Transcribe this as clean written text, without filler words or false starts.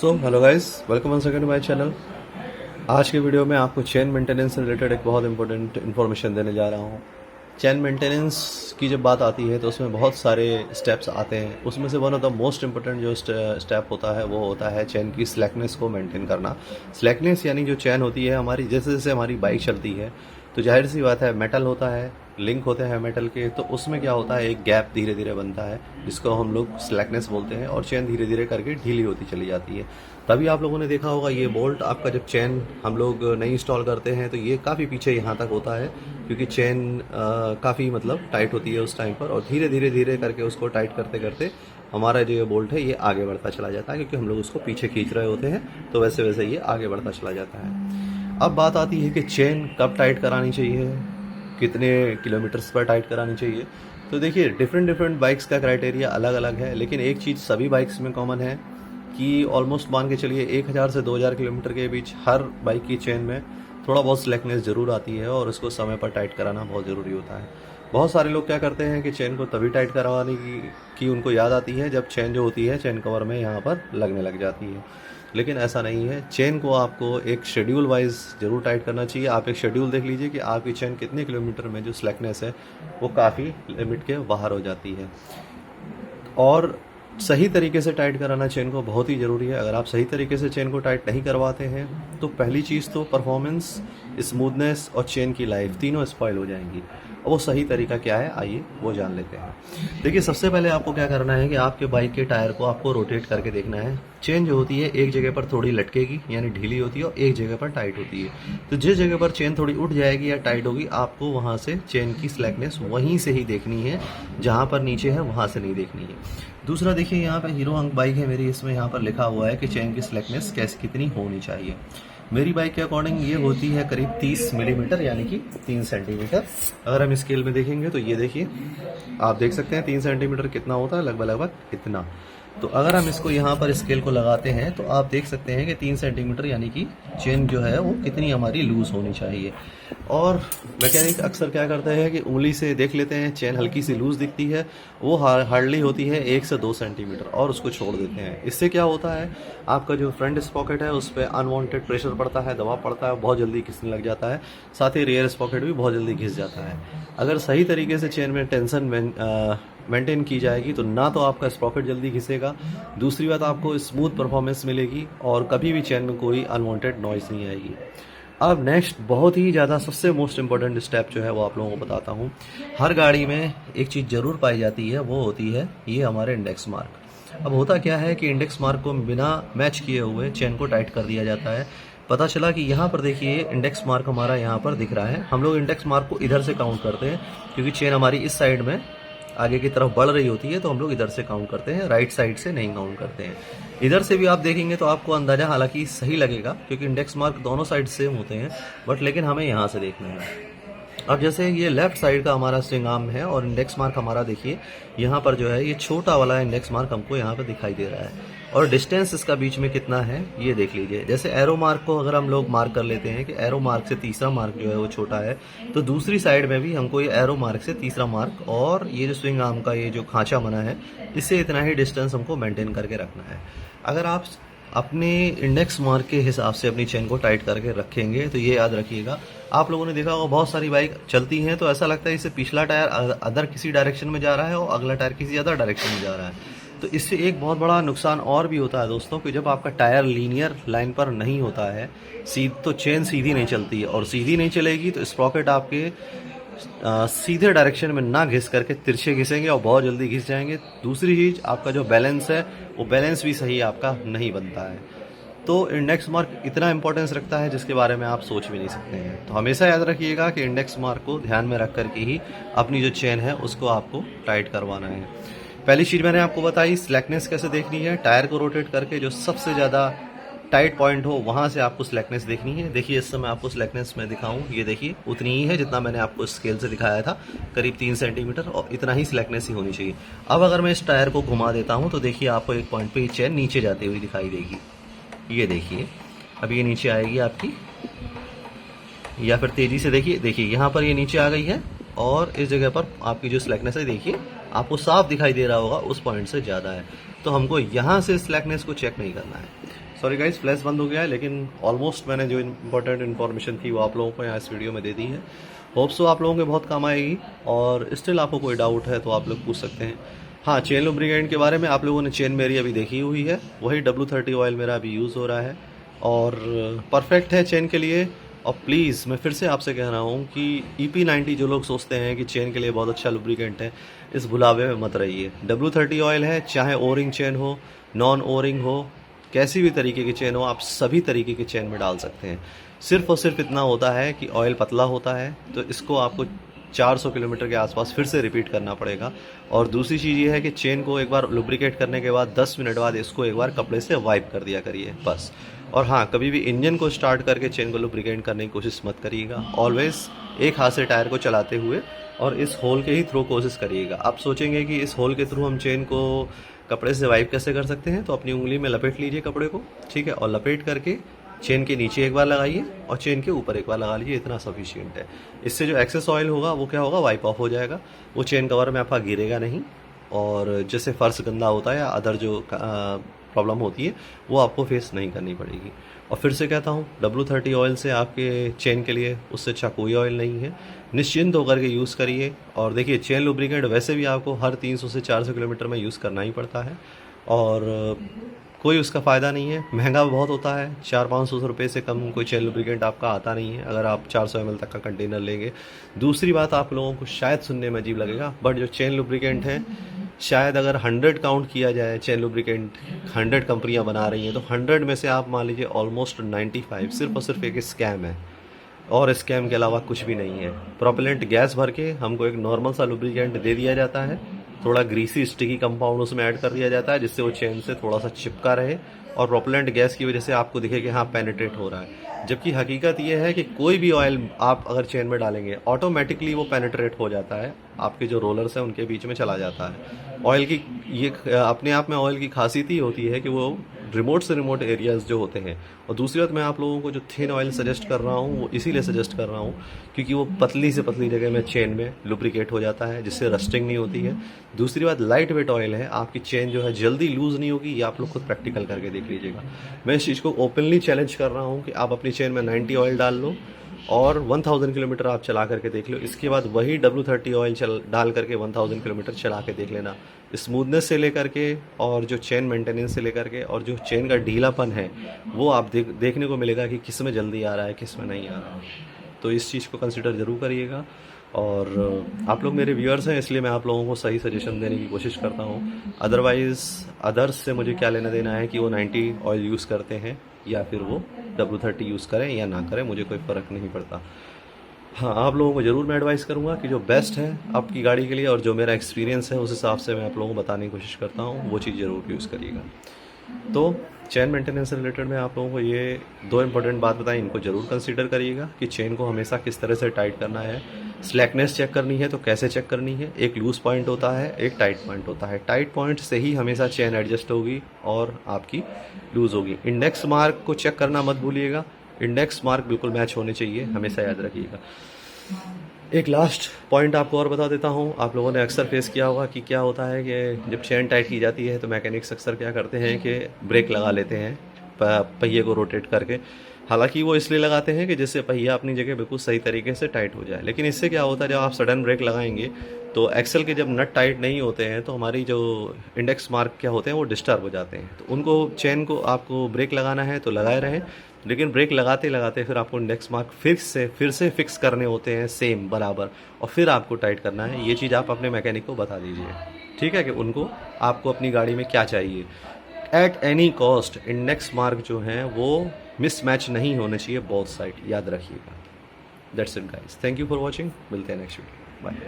So hello guys, welcome one second my channel. आज के video में आपको चेन मेंटेनेंस से रिलेटेड एक बहुत इंपॉर्टेंट इन्फॉर्मेशन देने जा रहा हूँ। चेन मेंटेनेंस की जब बात आती है तो उसमें बहुत सारे स्टेप्स आते हैं। उसमें से one of the most important जो स्टेप होता है वो होता है चेन की स्लैकनेस को मेंटेन करना। स्लैकनेस यानी जो चेन होती है हमारी, जैसे जैसे हमारी बाइक चलती है तो जाहिर सी बात है मेटल होता है, लिंक होते हैं मेटल के, तो उसमें क्या होता है एक गैप धीरे धीरे बनता है जिसको हम लोग स्लैकनेस बोलते हैं और चेन धीरे धीरे करके ढीली होती चली जाती है। तभी आप लोगों ने देखा होगा ये बोल्ट आपका जब चेन हम लोग नहीं इंस्टॉल करते हैं तो ये काफ़ी पीछे यहाँ तक होता है, क्योंकि चेन काफ़ी मतलब टाइट होती है उस टाइम पर, और धीरे धीरे धीरे करके उसको टाइट करते करते हमारा जो ये बोल्ट है ये आगे बढ़ता चला जाता है, क्योंकि हम लोग उसको पीछे खींच रहे होते हैं तो वैसे वैसे ये आगे बढ़ता चला जाता है। अब बात आती है कि चेन कब टाइट करानी चाहिए, कितने किलोमीटर्स पर टाइट करानी चाहिए। तो देखिए डिफरेंट बाइक्स का क्राइटेरिया अलग अलग है, लेकिन एक चीज़ सभी बाइक्स में कॉमन है कि ऑलमोस्ट मान के चलिए 1000 से 2000 किलोमीटर के बीच हर बाइक की चेन में थोड़ा बहुत स्लैकनेस ज़रूर आती है और उसको समय पर टाइट कराना बहुत ज़रूरी होता है। बहुत सारे लोग क्या करते हैं कि चेन को तभी टाइट करवाने की उनको याद आती है जब चेन जो होती है चेन कवर में यहाँ पर लगने लग जाती है, लेकिन ऐसा नहीं है। चेन को आपको एक शेड्यूल वाइज ज़रूर टाइट करना चाहिए। आप एक शेड्यूल देख लीजिए कि आपकी चेन कितने किलोमीटर में जो स्लैकनेस है वो काफ़ी लिमिट के बाहर हो जाती है, और सही तरीके से टाइट कराना चेन को बहुत ही ज़रूरी है। अगर आप सही तरीके से चेन को टाइट नहीं करवाते हैं तो पहली चीज़ तो परफॉर्मेंस, स्मूथनेस और चेन की लाइफ तीनों स्पॉइल हो जाएंगी। और वो सही तरीका क्या है आइए वो जान लेते हैं। देखिए सबसे पहले आपको क्या करना है कि आपके बाइक के टायर को आपको रोटेट करके देखना है। चेन जो होती है एक जगह पर थोड़ी लटकेगी यानी ढीली होती है और एक जगह पर टाइट होती है। तो जिस जगह पर चेन थोड़ी उठ जाएगी या टाइट होगी आपको वहाँ से चेन की स्लैकनेस वहीं से ही देखनी है, जहाँ पर नीचे है वहाँ से नहीं देखनी है। दूसरा देखिए यहाँ पे हीरो बाइक है मेरी, इसमें यहाँ पर लिखा हुआ है कि चेन की स्लैकनेस कैसे कितनी होनी चाहिए। मेरी बाइक के अकॉर्डिंग ये होती है करीब 30 मिलीमीटर यानी कि 3 सेंटीमीटर। अगर हम स्केल में देखेंगे तो ये देखिए, आप देख सकते हैं 3 सेंटीमीटर कितना होता है, लगभग लगभग इतना। तो अगर हम इसको यहाँ पर स्केल को लगाते हैं तो आप देख सकते हैं कि 3 सेंटीमीटर यानी कि चेन जो है वो कितनी हमारी लूज होनी चाहिए। और मैकेनिक अक्सर क्या करते हैं कि उंगली से देख लेते हैं, चेन हल्की सी लूज दिखती है, वो हार्डली होती है 1 से 2 सेंटीमीटर और उसको छोड़ देते हैं। इससे क्या होता है आपका जो फ्रंट स्पॉकेट है उस पर अनवांटेड प्रेशर पड़ता है, दबाव पड़ता है, बहुत जल्दी घिसने लग जाता है। साथ ही रियर स्पॉकेट भी बहुत जल्दी घिस जाता है। अगर सही तरीके से चेन में टेंशन मेंटेन की जाएगी तो ना तो आपका स्प्रॉकेट जल्दी घिसेगा, दूसरी बात आपको स्मूथ परफॉर्मेंस मिलेगी और कभी भी चेन में कोई अनवांटेड नॉइज़ नहीं आएगी। अब नेक्स्ट बहुत ही ज़्यादा सबसे मोस्ट इम्पॉर्टेंट स्टेप जो है वो आप लोगों को बताता हूँ। हर गाड़ी में एक चीज़ ज़रूर पाई जाती है, वो होती है ये हमारे इंडेक्स मार्क। अब होता क्या है कि इंडेक्स मार्क को बिना मैच किए हुए चेन को टाइट कर दिया जाता है। पता चला कि यहाँ पर देखिए इंडेक्स मार्क हमारा यहाँ पर दिख रहा है। हम लोग इंडेक्स मार्क को इधर से काउंट करते हैं, क्योंकि चेन हमारी इस साइड में आगे की तरफ बढ़ रही होती है तो हम लोग इधर से काउंट करते हैं, राइट साइड से नहीं काउंट करते हैं। इधर से भी आप देखेंगे तो आपको अंदाजा हालांकि सही लगेगा, क्योंकि इंडेक्स मार्क दोनों साइड सेम होते हैं, बट लेकिन हमें यहाँ से देखना है। अब जैसे ये लेफ्ट साइड का हमारा स्विंग आर्म है और इंडेक्स मार्क हमारा देखिए यहाँ पर जो है ये छोटा वाला इंडेक्स मार्क हमको यहाँ पर दिखाई दे रहा है, और डिस्टेंस इसका बीच में कितना है ये देख लीजिए। जैसे एरो मार्क को अगर हम लोग मार्क कर लेते हैं कि एरो मार्क से तीसरा मार्क जो है वो छोटा है, तो दूसरी साइड में भी हमको ये एरो मार्क से तीसरा मार्क और ये जो स्विंग आर्म का ये जो खांचा बना है इससे इतना ही डिस्टेंस हमको मेंटेन करके रखना है। अगर आप अपने इंडेक्स मार्क के हिसाब से अपनी चेन को टाइट करके रखेंगे तो ये याद रखिएगा। आप लोगों ने देखा होगा बहुत सारी बाइक चलती हैं तो ऐसा लगता है इससे पिछला टायर अदर किसी डायरेक्शन में जा रहा है और अगला टायर किसी अदर डायरेक्शन में जा रहा है। तो इससे एक बहुत बड़ा नुकसान और भी होता है दोस्तों कि जब आपका टायर लीनियर लाइन पर नहीं होता है तो चेन सीधी नहीं चलती है, और सीधी नहीं चलेगी तो स्प्रॉकेट आपके सीधे डायरेक्शन में ना घिस करके तिरछे घिसेंगे और बहुत जल्दी घिस जाएंगे। दूसरी चीज़ आपका जो बैलेंस है वो बैलेंस भी सही आपका नहीं बनता है। तो इंडेक्स मार्क इतना इंपॉर्टेंस रखता है जिसके बारे में आप सोच भी नहीं सकते हैं। तो हमेशा याद रखिएगा कि इंडेक्स मार्क को ध्यान में रख करके ही अपनी जो चेन है उसको आपको टाइट करवाना है। पहली चीज़ मैंने आपको बताई स्लैकनेस कैसे देखनी है। टायर को रोटेट करके जो सबसे ज़्यादा टाइट पॉइंट हो वहाँ से आपको स्लैकनेस देखनी है। देखिए इस समय आपको स्लैकनेस मैं दिखाऊं, ये देखिए उतनी ही है जितना मैंने आपको स्केल से दिखाया था, करीब 3 सेंटीमीटर, और इतना ही स्लैकनेस ही होनी चाहिए। अब अगर मैं इस टायर को घुमा देता हूँ तो देखिए आपको एक पॉइंट पे ये चेन नीचे जाती हुई दिखाई देगी। ये देखिए अब ये नीचे आएगी आपकी, या फिर तेजी से देखिए यहाँ पर ये नीचे आ गई है, और इस जगह पर आपकी जो स्लैकनेस है देखिए आपको साफ दिखाई दे रहा होगा उस पॉइंट से ज़्यादा है। तो हमको यहाँ से स्लैकनेस को चेक नहीं करना है, सॉरी गाइस, फ्लैश बंद हो गया है, लेकिन ऑलमोस्ट मैंने जो इंपॉर्टेंट इन्फॉर्मेशन थी वो आप लोगों को यहाँ इस वीडियो में दे दी है। होप सो आप लोगों के बहुत काम आएगी, और स्टिल आपको कोई डाउट है तो आप लोग पूछ सकते हैं। हाँ, चेन लुब्रिकेंट के बारे में आप लोगों ने चेन मेरी अभी देखी हुई है, वही W30 ऑयल मेरा अभी यूज़ हो रहा है और परफेक्ट है चेन के लिए। और प्लीज़ मैं फिर से आपसे कह रहा हूँ कि EP90 जो लोग सोचते हैं कि चेन के लिए बहुत अच्छा लुब्रिकेंट है, इस भुलावे में मत रहिए। W30 ऑयल है, चाहे ओरिंग चेन हो, नॉन ओरिंग हो, कैसी भी तरीके की चेन हो, आप सभी तरीके की चेन में डाल सकते हैं। सिर्फ और सिर्फ इतना होता है कि ऑयल पतला होता है, तो इसको आपको 400 किलोमीटर के आसपास फिर से रिपीट करना पड़ेगा। और दूसरी चीज़ ये है कि चेन को एक बार लुब्रिकेट करने के बाद 10 मिनट बाद इसको एक बार कपड़े से वाइप कर दिया करिए बस। और हाँ, कभी भी इंजन को स्टार्ट करके चेन को लुब्रिकेट करने की कोशिश मत करिएगा। ऑलवेज एक हाथ से टायर को चलाते हुए और इस होल के ही थ्रू कोशिश करिएगा। आप सोचेंगे कि इस होल के थ्रू हम चेन को कपड़े से वाइप कैसे कर सकते हैं, तो अपनी उंगली में लपेट लीजिए कपड़े को, ठीक है, और लपेट करके चेन के नीचे एक बार लगाइए और चेन के ऊपर एक बार लगा लीजिए, इतना सफिशिएंट है। इससे जो एक्सेस ऑयल होगा वो क्या होगा, वाइप ऑफ हो जाएगा, वो चेन कवर में आपका गिरेगा नहीं, और जैसे फर्श गंदा होता है या अदर जो प्रॉब्लम होती है वो आपको फेस नहीं करनी पड़ेगी। और फिर से कहता हूँ, W30 ऑयल से आपके चेन के लिए उससे अच्छा कोई ऑयल नहीं है। निश्चिंत होकर के यूज़ करिए। और देखिए, चेन लुब्रिकेंट वैसे भी आपको हर 300 से 400 किलोमीटर में यूज़ करना ही पड़ता है, और कोई उसका फ़ायदा नहीं है, महंगा बहुत होता है। 400-500 रुपये से कम कोई चेन लुब्रिकेंट आपका आता नहीं है अगर आप 400 ml तक का कंटेनर लेंगे। दूसरी बात, आप लोगों को शायद सुनने में अजीब लगेगा, बट जो चेन लुब्रिकेंट है, शायद अगर 100 काउंट किया जाए, चेन लुब्रिकेंट 100 कंपनियां बना रही हैं, तो 100 में से आप मान लीजिए ऑलमोस्ट 95 सिर्फ और सिर्फ एक स्कैम है, और स्कैम के अलावा कुछ भी नहीं है। प्रोपेलेंट गैस भर के हमको एक नॉर्मल सा लुब्रिकेंट दे दिया जाता है, थोड़ा ग्रीसी स्टिकी कंपाउंड उसमें ऐड कर दिया जाता है जिससे वो चेन से थोड़ा सा चिपका रहे, और प्रोपेलेंट गैस की वजह से आपको दिखे कि हाँ पेनिट्रेट हो रहा है। जबकि हकीकत ये है कि कोई भी ऑयल आप अगर चेन में डालेंगे, ऑटोमेटिकली वो पेनिट्रेट हो जाता है, आपके जो रोलर्स हैं उनके बीच में चला जाता है। ऑयल की ये अपने आप में ऑयल की खासियत ही होती है कि वो रिमोट से रिमोट एरियाज़ जो होते हैं। और दूसरी बात, मैं आप लोगों को जो थिन ऑयल सजेस्ट कर रहा हूँ वो इसीलिए सजेस्ट कर रहा हूँ क्योंकि वो पतली से पतली जगह में चेन में लुब्रिकेट हो जाता है, जिससे रस्टिंग नहीं होती है। दूसरी बात, लाइट वेट ऑयल है, आपकी चेन जो है जल्दी लूज़ नहीं होगी, ये आप लोग खुद प्रैक्टिकल करके देख लीजिएगा। मैं इस चीज़ को ओपनली चैलेंज कर रहा हूँ कि आप अपनी चेन में 90 ऑयल डाल लो और 1000 किलोमीटर आप चला करके देख लो। इसके बाद वही W30 ऑयल डाल करके 1000 किलोमीटर चला के देख लेना। स्मूथनेस से लेकर के और जो चेन मेंटेनेंस से लेकर के और जो चेन का ढीलापन है वो आप देखने को मिलेगा कि किस में जल्दी आ रहा है, किस में नहीं आ रहा है। तो इस चीज़ को कंसिडर ज़रूर करिएगा। और आप लोग मेरे व्यूअर्स हैं, इसलिए मैं आप लोगों को सही सजेशन देने की कोशिश करता हूँ। अदरवाइज़ अदर्स से मुझे क्या लेना देना है कि वो 90 ऑयल यूज़ करते हैं या फिर वो W30 यूज़ करें या ना करें, मुझे कोई फ़र्क नहीं पड़ता। हाँ, आप लोगों को ज़रूर मैं एडवाइस करूँगा कि जो बेस्ट है आपकी गाड़ी के लिए और जो मेरा एक्सपीरियंस है उस हिसाब से मैं आप लोगों को बताने की कोशिश करता हूँ, वो चीज़ ज़रूर यूज़ करिएगा। तो चेन मेंटेनेंस से रिलेटेड मैं आप लोगों को ये 2 इंपॉर्टेंट बात बताई, इनको ज़रूर कंसीडर करिएगा कि चेन को हमेशा किस तरह से टाइट करना है। स्लैकनेस चेक करनी है तो कैसे चेक करनी है, एक लूज़ पॉइंट होता है, एक टाइट पॉइंट होता है। टाइट पॉइंट से ही हमेशा चेन एडजस्ट होगी और आपकी लूज़ होगी। इंडेक्स मार्क को चेक करना मत भूलिएगा, इंडेक्स मार्क बिल्कुल मैच होने चाहिए, हमेशा याद रखिएगा। एक लास्ट पॉइंट आपको और बता देता हूँ, आप लोगों ने अक्सर फेस किया होगा कि क्या होता है कि जब चेन टाइट की जाती है तो मैकेनिक्स अक्सर क्या करते हैं कि ब्रेक लगा लेते हैं पहिए को रोटेट करके। हालांकि वो इसलिए लगाते हैं कि जिससे पहिया अपनी जगह बिल्कुल सही तरीके से टाइट हो जाए, लेकिन इससे क्या होता है, जब आप सडन ब्रेक लगाएंगे तो एक्सल के जब नट टाइट नहीं होते हैं तो हमारी जो इंडेक्स मार्क क्या होते हैं वो डिस्टर्ब हो जाते हैं। तो उनको चेन को आपको ब्रेक लगाना है तो लगाए रहें, लेकिन ब्रेक लगाते लगाते फिर आपको इंडेक्स मार्क फिर से फिक्स करने होते हैं सेम बराबर, और फिर आपको टाइट करना है। ये चीज़ आप अपने मैकेनिक को बता दीजिए, ठीक है, कि उनको आपको अपनी गाड़ी में क्या चाहिए। At any cost index mark जो हैं वो मिसमैच नहीं होने चाहिए बोथ साइड, याद रखिएगा। That's it guys, thank you for watching, मिलते हैं नेक्स्ट वीडियो, बाय।